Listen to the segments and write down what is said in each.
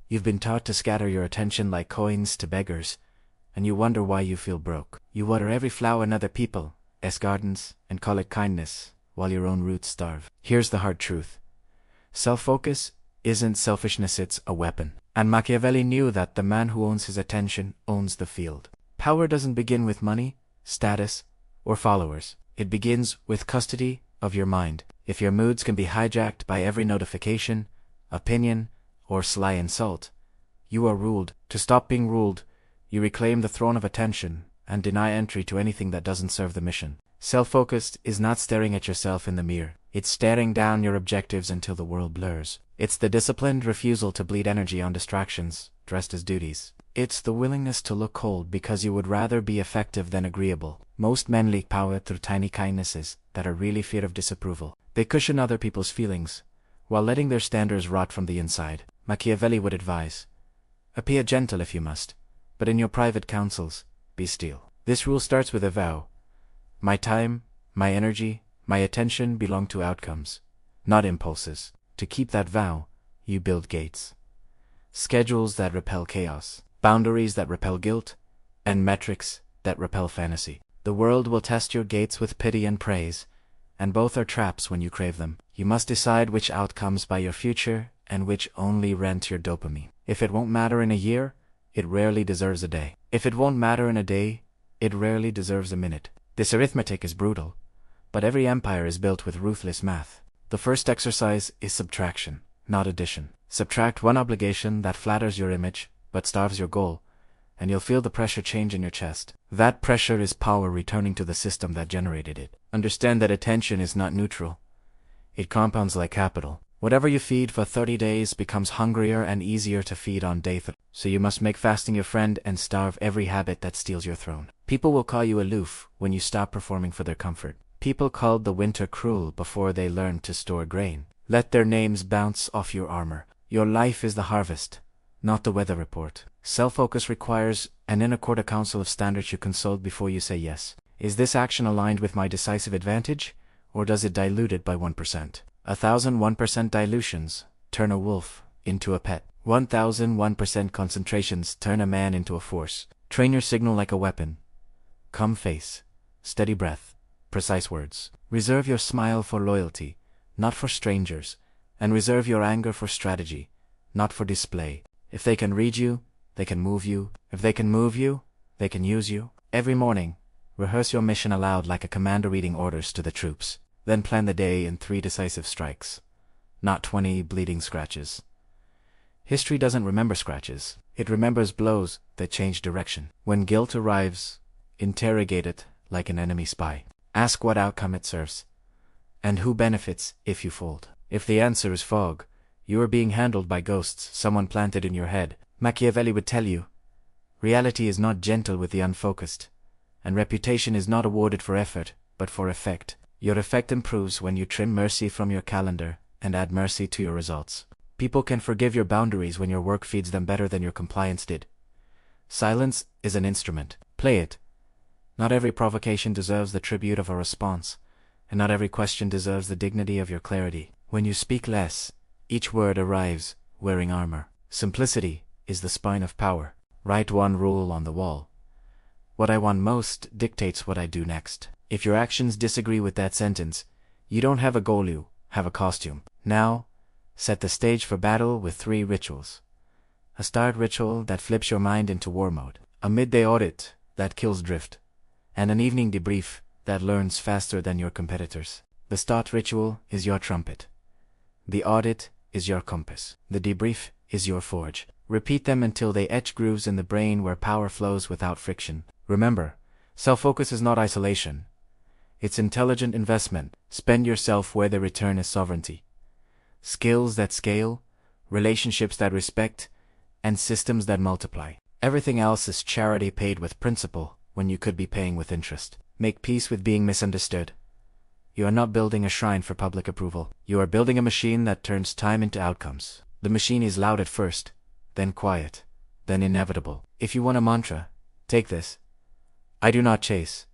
You've been taught to scatter your attention like coins to beggars, and you wonder why you feel broke. You water every flower in other people's gardens and call it kindness, while your own roots starve. Here's the hard truth. Self-focus isn't selfishness, it's a weapon. And Machiavelli knew that the man who owns his attention owns the field. Power doesn't begin with money, status, or followers. It begins with custody of your mind. If your moods can be hijacked by every notification, opinion, or sly insult, you are ruled. To stop being ruled, you reclaim the throne of attention and deny entry to anything that doesn't serve the mission. Self-focused is not staring at yourself in the mirror. It's staring down your objectives until the world blurs. It's the disciplined refusal to bleed energy on distractions, dressed as duties. It's the willingness to look cold because you would rather be effective than agreeable. Most men leak power through tiny kindnesses that are really fear of disapproval. They cushion other people's feelings, while letting their standards rot from the inside. Machiavelli would advise, appear gentle if you must, but in your private counsels, be still. This rule starts with a vow. My time, my energy, my attention belong to outcomes, not impulses. To keep that vow, you build gates. Schedules that repel chaos, boundaries that repel guilt, and metrics that repel fantasy. The world will test your gates with pity and praise, and both are traps when you crave them. You must decide which outcomes buy your future and which only rent your dopamine. If it won't matter in a year, it rarely deserves a day. If it won't matter in a day, it rarely deserves a minute. This arithmetic is brutal, but every empire is built with ruthless math. The first exercise is subtraction, not addition. Subtract one obligation that flatters your image but starves your goal, and you'll feel the pressure change in your chest. That pressure is power returning to the system that generated it. Understand that attention is not neutral. It compounds like capital. Whatever you feed for 30 days becomes hungrier and easier to feed on day 30. So you must make fasting your friend and starve every habit that steals your throne. People will call you aloof when you stop performing for their comfort. People called the winter cruel before they learned to store grain. Let their names bounce off your armor. Your life is the harvest, not the weather report. Self-focus requires an inner quarter council of standards you consult before you say yes. Is this action aligned with my decisive advantage, or does it dilute it by 1%? 1,001% dilutions turn a wolf into a pet. 1,001% concentrations turn a man into a force. Train your signal like a weapon. Calm face, steady breath, precise words. Reserve your smile for loyalty, not for strangers, and reserve your anger for strategy, not for display. If they can read you, they can move you. If they can move you, they can use you. Every morning, rehearse your mission aloud like a commander reading orders to the troops. Then plan the day in 3 decisive strikes, not 20 bleeding scratches. History doesn't remember scratches. It remembers blows that change direction. When guilt arrives, interrogate it like an enemy spy. Ask what outcome it serves, and who benefits if you fold. If the answer is fog, you are being handled by ghosts someone planted in your head. Machiavelli would tell you, reality is not gentle with the unfocused, and reputation is not awarded for effort, but for effect. Your effect improves when you trim mercy from your calendar and add mercy to your results. People can forgive your boundaries when your work feeds them better than your compliance did. Silence is an instrument. Play it. Not every provocation deserves the tribute of a response, and not every question deserves the dignity of your clarity. When you speak less, each word arrives wearing armor. Simplicity is the spine of power. Write one rule on the wall. What I want most dictates what I do next. If your actions disagree with that sentence, you don't have a goal, you have a costume. Now, set the stage for battle with 3 rituals. A start ritual that flips your mind into war mode. A midday audit that kills drift. And an evening debrief that learns faster than your competitors. The start ritual is your trumpet. The audit is your compass. The debrief is your forge. Repeat them until they etch grooves in the brain where power flows without friction. Remember, self-focus is not isolation. It's intelligent investment. Spend yourself where the return is sovereignty. Skills that scale, relationships that respect, and systems that multiply. Everything else is charity paid with principle when you could be paying with interest. Make peace with being misunderstood. You are not building a shrine for public approval. You are building a machine that turns time into outcomes. The machine is loud at first, then quiet, then inevitable. If you want a mantra, take this. I do not chase.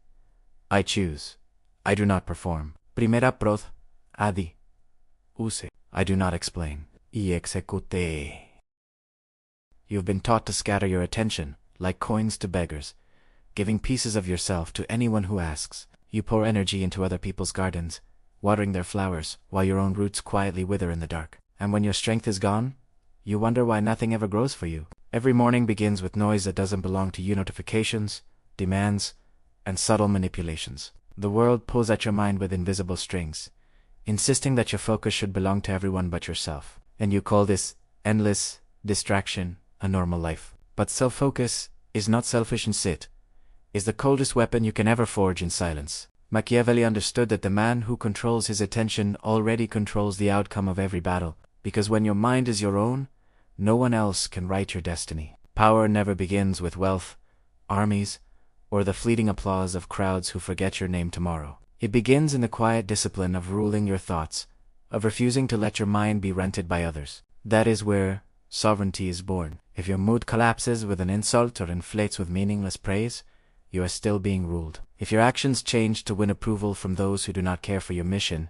I choose. I do not perform. Primera proth, adi. Use. I do not explain. Y execute. You have been taught to scatter your attention, like coins to beggars, giving pieces of yourself to anyone who asks. You pour energy into other people's gardens, watering their flowers, while your own roots quietly wither in the dark. And when your strength is gone, you wonder why nothing ever grows for you. Every morning begins with noise that doesn't belong to you: notifications, demands, and subtle manipulations. The world pulls at your mind with invisible strings, insisting that your focus should belong to everyone but yourself. And you call this endless distraction a normal life. But self-focus is not selfish in sit, is the coldest weapon you can ever forge in silence. Machiavelli understood that the man who controls his attention already controls the outcome of every battle, because when your mind is your own, no one else can write your destiny. Power never begins with wealth, armies, or the fleeting applause of crowds who forget your name tomorrow. It begins in the quiet discipline of ruling your thoughts, of refusing to let your mind be rented by others. That is where sovereignty is born. If your mood collapses with an insult or inflates with meaningless praise, you are still being ruled. If your actions change to win approval from those who do not care for your mission,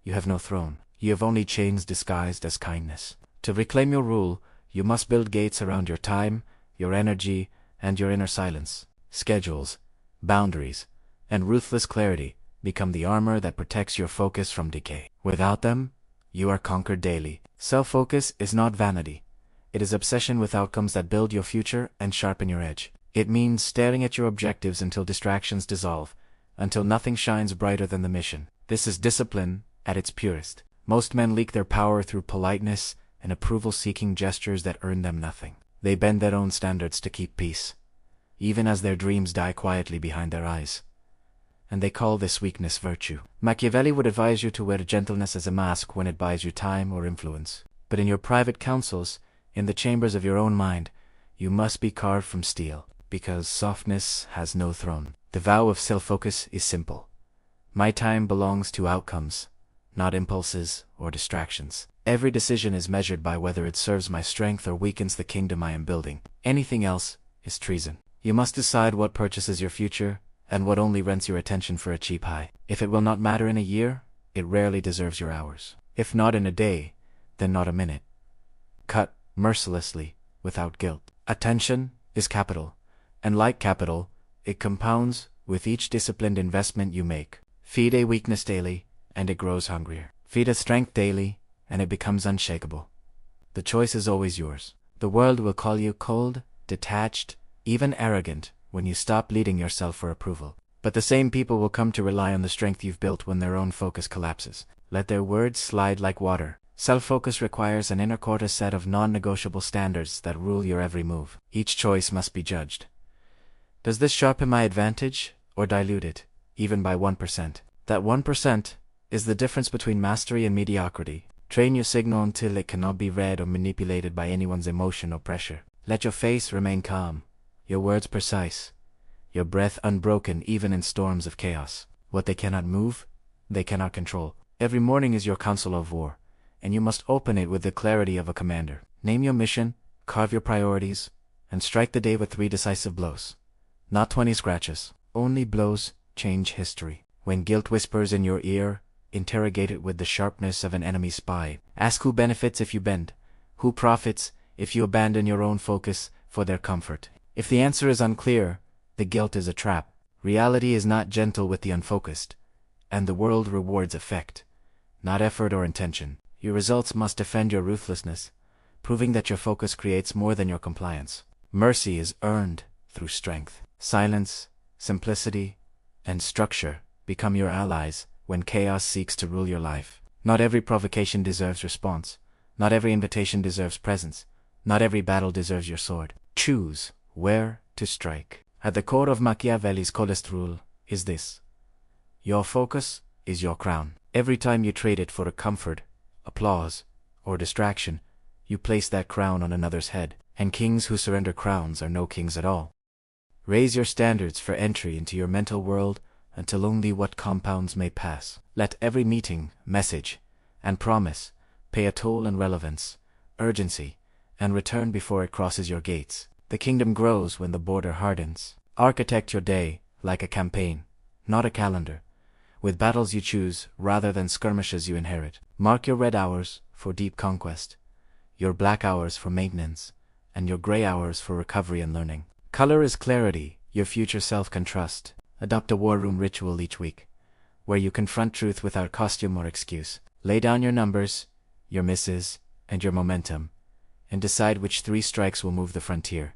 you have no throne. You have only chains disguised as kindness. To reclaim your rule, you must build gates around your time, your energy, and your inner silence. Schedules, boundaries, and ruthless clarity become the armor that protects your focus from decay. Without them, you are conquered daily. Self-focus is not vanity. It is obsession with outcomes that build your future and sharpen your edge. It means staring at your objectives until distractions dissolve, until nothing shines brighter than the mission. This is discipline at its purest. Most men leak their power through politeness and approval-seeking gestures that earn them nothing. They bend their own standards to keep peace, even as their dreams die quietly behind their eyes. And they call this weakness virtue. Machiavelli would advise you to wear gentleness as a mask when it buys you time or influence. But in your private councils, in the chambers of your own mind, you must be carved from steel, because softness has no throne. The vow of self-focus is simple. My time belongs to outcomes, not impulses or distractions. Every decision is measured by whether it serves my strength or weakens the kingdom I am building. Anything else is treason. You must decide what purchases your future, and what only rents your attention for a cheap high. If it will not matter in a year, it rarely deserves your hours. If not in a day, then not a minute. Cut mercilessly, without guilt. Attention is capital, and like capital, it compounds with each disciplined investment you make. Feed a weakness daily, and it grows hungrier. Feed a strength daily, and it becomes unshakable. The choice is always yours. The world will call you cold, detached, even arrogant, when you stop leading yourself for approval. But the same people will come to rely on the strength you've built when their own focus collapses. Let their words slide like water. Self-focus requires an inner quarter set of non-negotiable standards that rule your every move. Each choice must be judged. Does this sharpen my advantage, or dilute it, even by 1%? That 1% is the difference between mastery and mediocrity. Train your signal until it cannot be read or manipulated by anyone's emotion or pressure. Let your face remain calm, your words precise, your breath unbroken even in storms of chaos. What they cannot move, they cannot control. Every morning is your council of war, and you must open it with the clarity of a commander. Name your mission, carve your priorities, and strike the day with 3 decisive blows. Not 20 scratches. Only blows change history. When guilt whispers in your ear, interrogate it with the sharpness of an enemy spy. Ask who benefits if you bend, who profits if you abandon your own focus for their comfort. If the answer is unclear, the guilt is a trap. Reality is not gentle with the unfocused, and the world rewards effect, not effort or intention. Your results must defend your ruthlessness, proving that your focus creates more than your compliance. Mercy is earned through strength. Silence, simplicity, and structure become your allies when chaos seeks to rule your life. Not every provocation deserves response. Not every invitation deserves presence. Not every battle deserves your sword. Choose where to strike. At the core of Machiavelli's Coldest rule is this: your focus is your crown. Every time you trade it for a comfort, applause, or distraction, you place that crown on another's head, and kings who surrender crowns are no kings at all. Raise your standards for entry into your mental world until only what compounds may pass. Let every meeting, message, and promise pay a toll in relevance, urgency, and return before it crosses your gates. The kingdom grows when the border hardens. Architect your day like a campaign, not a calendar, with battles you choose rather than skirmishes you inherit. Mark your red hours for deep conquest, your black hours for maintenance, and your gray hours for recovery and learning. Color is clarity your future self can trust. Adopt a war room ritual each week, where you confront truth without costume or excuse. Lay down your numbers, your misses, and your momentum, and decide which 3 strikes will move the frontier.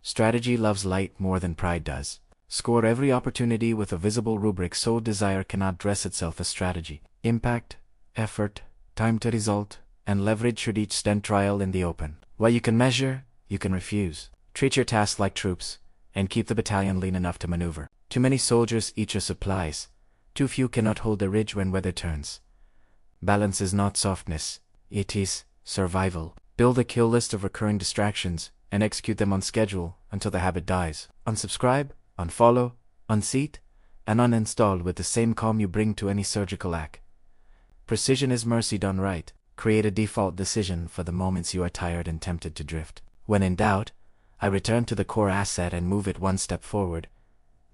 Strategy loves light more than pride does. Score every opportunity with a visible rubric so desire cannot dress itself as strategy. Impact, effort, time to result, and leverage should each stand trial in the open. While you can measure, you can refuse. Treat your tasks like troops, and keep the battalion lean enough to maneuver. Too many soldiers eat your supplies. Too few cannot hold the ridge when weather turns. Balance is not softness, it is survival. Build a kill list of recurring distractions, and execute them on schedule until the habit dies. Unsubscribe, unfollow, unseat, and uninstall with the same calm you bring to any surgical act. Precision is mercy done right. Create a default decision for the moments you are tired and tempted to drift. When in doubt, I return to the core asset and move it one step forward.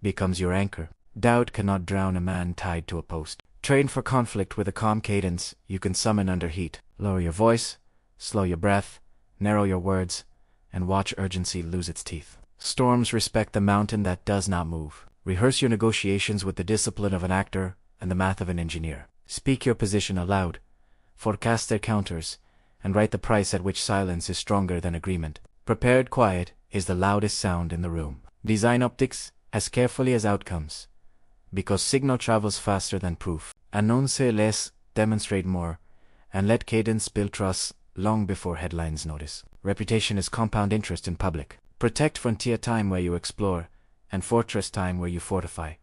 Becomes your anchor. Doubt cannot drown a man tied to a post. Train for conflict with a calm cadence you can summon under heat. Lower your voice, slow your breath, narrow your words, and watch urgency lose its teeth. Storms respect the mountain that does not move. Rehearse your negotiations with the discipline of an actor and the math of an engineer. Speak your position aloud, forecast their counters, and write the price at which silence is stronger than agreement. Prepared quiet is the loudest sound in the room. Design optics as carefully as outcomes, because signal travels faster than proof. Annonce less, demonstrate more, and let cadence build trust long before headlines notice. Reputation is compound interest in public. Protect frontier time where you explore, and fortress time where you fortify.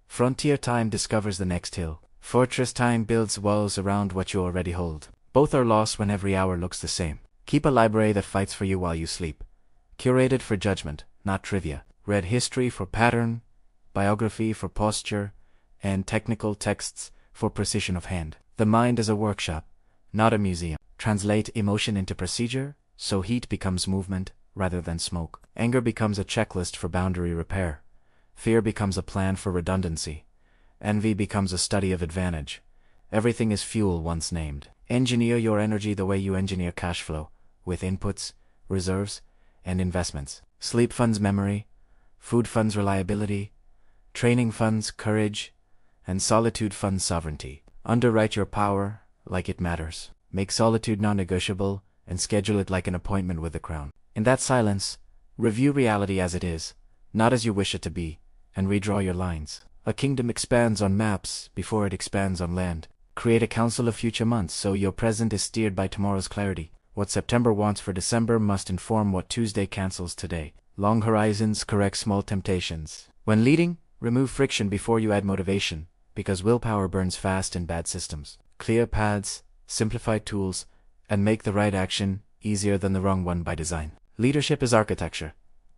Frontier time discovers the next hill. Fortress time builds walls around what you already hold. Both are lost when every hour looks the same. Keep a library that fights for you while you sleep. Curated for judgment, not trivia. Read history for pattern, biography for posture, and technical texts for precision of hand. The mind is a workshop, not a museum. Translate emotion into procedure, so heat becomes movement rather than smoke. Anger becomes a checklist for boundary repair. Fear becomes a plan for redundancy. Envy becomes a study of advantage. Everything is fuel once named. Engineer your energy the way you engineer cash flow, with inputs, reserves, and investments. Sleep funds memory, food funds reliability, training funds courage, and solitude funds sovereignty. Underwrite your power like it matters. Make solitude non-negotiable and schedule it like an appointment with the crown. In that silence, review reality as it is, not as you wish it to be, and redraw your lines. A kingdom expands on maps before it expands on land. Create a council of future months so your present is steered by tomorrow's clarity. What September wants for December must inform what Tuesday cancels today. Long horizons correct small temptations. When leading, remove friction before you add motivation, because willpower burns fast in bad systems. Clear paths, simplify tools, and make the right action easier than the wrong one by design. Leadership is architecture,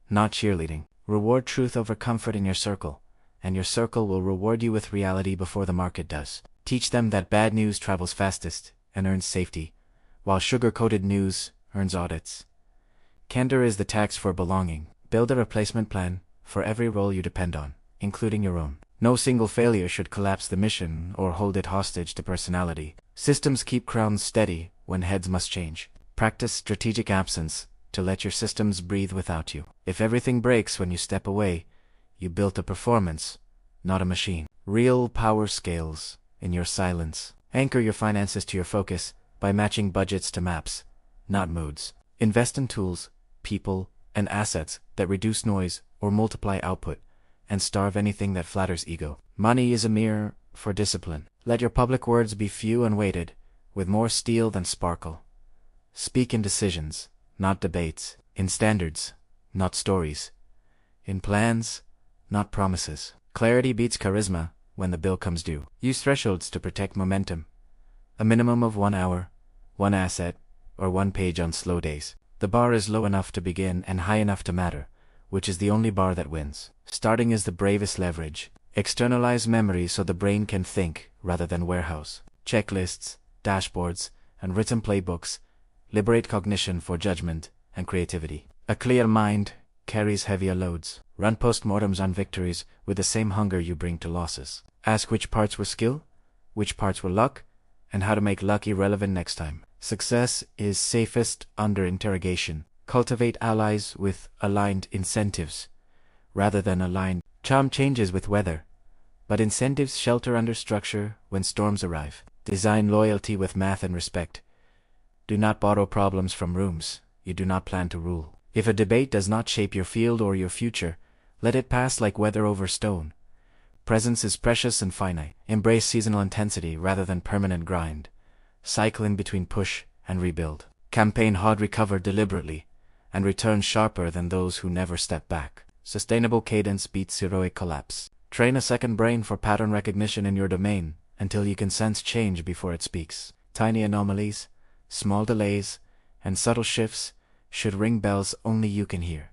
not cheerleading. Reward truth over comfort in your circle, and your circle will reward you with reality before the market does. Teach them that bad news travels fastest and earns safety, while sugar-coated news earns audits. Candor is the tax for belonging. Build a replacement plan for every role you depend on, including your own. No single failure should collapse the mission or hold it hostage to personality. Systems keep crowns steady when heads must change. Practice strategic absence to let your systems breathe without you. If everything breaks when you step away, you built a performance, not a machine. Real power scales in your silence. Anchor your finances to your focus by matching budgets to maps, not moods. Invest in tools, people, and assets that reduce noise or multiply output, and starve anything that flatters ego. Money is a mirror for discipline. Let your public words be few and weighted, with more steel than sparkle. Speak in decisions, not debates. In standards, not stories. In plans, not promises. Clarity beats charisma when the bill comes due. Use thresholds to protect momentum. A minimum of 1 hour, 1 asset, or 1 page on slow days. The bar is low enough to begin and high enough to matter, which is the only bar that wins. Starting is the bravest leverage. Externalize memory so the brain can think rather than warehouse. Checklists, dashboards, and written playbooks liberate cognition for judgment and creativity. A clear mind carries heavier loads. Run postmortems on victories with the same hunger you bring to losses. Ask which parts were skill, which parts were luck, and how to make luck irrelevant next time. Success is safest under interrogation, Cultivate allies with aligned incentives, rather than aligned. Charm changes with weather, but incentives shelter under structure when storms arrive. Design loyalty with math and respect. Do not borrow problems from rooms you do not plan to rule. If a debate does not shape your field or your future, let it pass like weather over stone. Presence is precious and finite. Embrace seasonal intensity rather than permanent grind. Cycle in between push and rebuild. Campaign hard, recover deliberately, and return sharper than those who never step back. Sustainable cadence beats heroic collapse. Train a second brain for pattern recognition in your domain until you can sense change before it speaks. Tiny anomalies, small delays, and subtle shifts should ring bells only you can hear.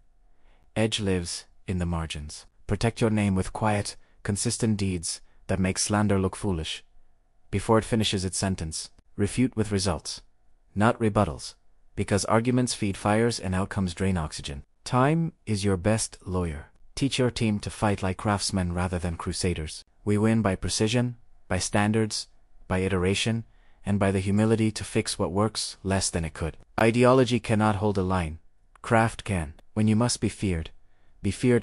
Edge lives in the margins. Protect your name with quiet, consistent deeds that make slander look foolish. Before it finishes its sentence, refute with results, not rebuttals, because arguments feed fires and outcomes drain oxygen. Time is your best lawyer. Teach your team to fight like craftsmen rather than crusaders. We win by precision, by standards, by iteration, and by the humility to fix what works less than it could. Ideology cannot hold a line. Craft can. When you must be feared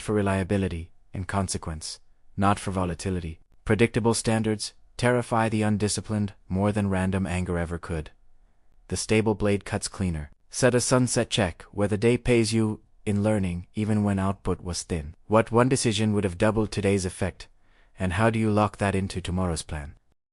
for reliability and consequence, not for volatility. Predictable standards terrify the undisciplined more than random anger ever could. The stable blade cuts cleaner. Set a sunset check where the day pays you in learning even when output was thin. What one decision would have doubled today's effect, and how do you lock that into tomorrow's plan?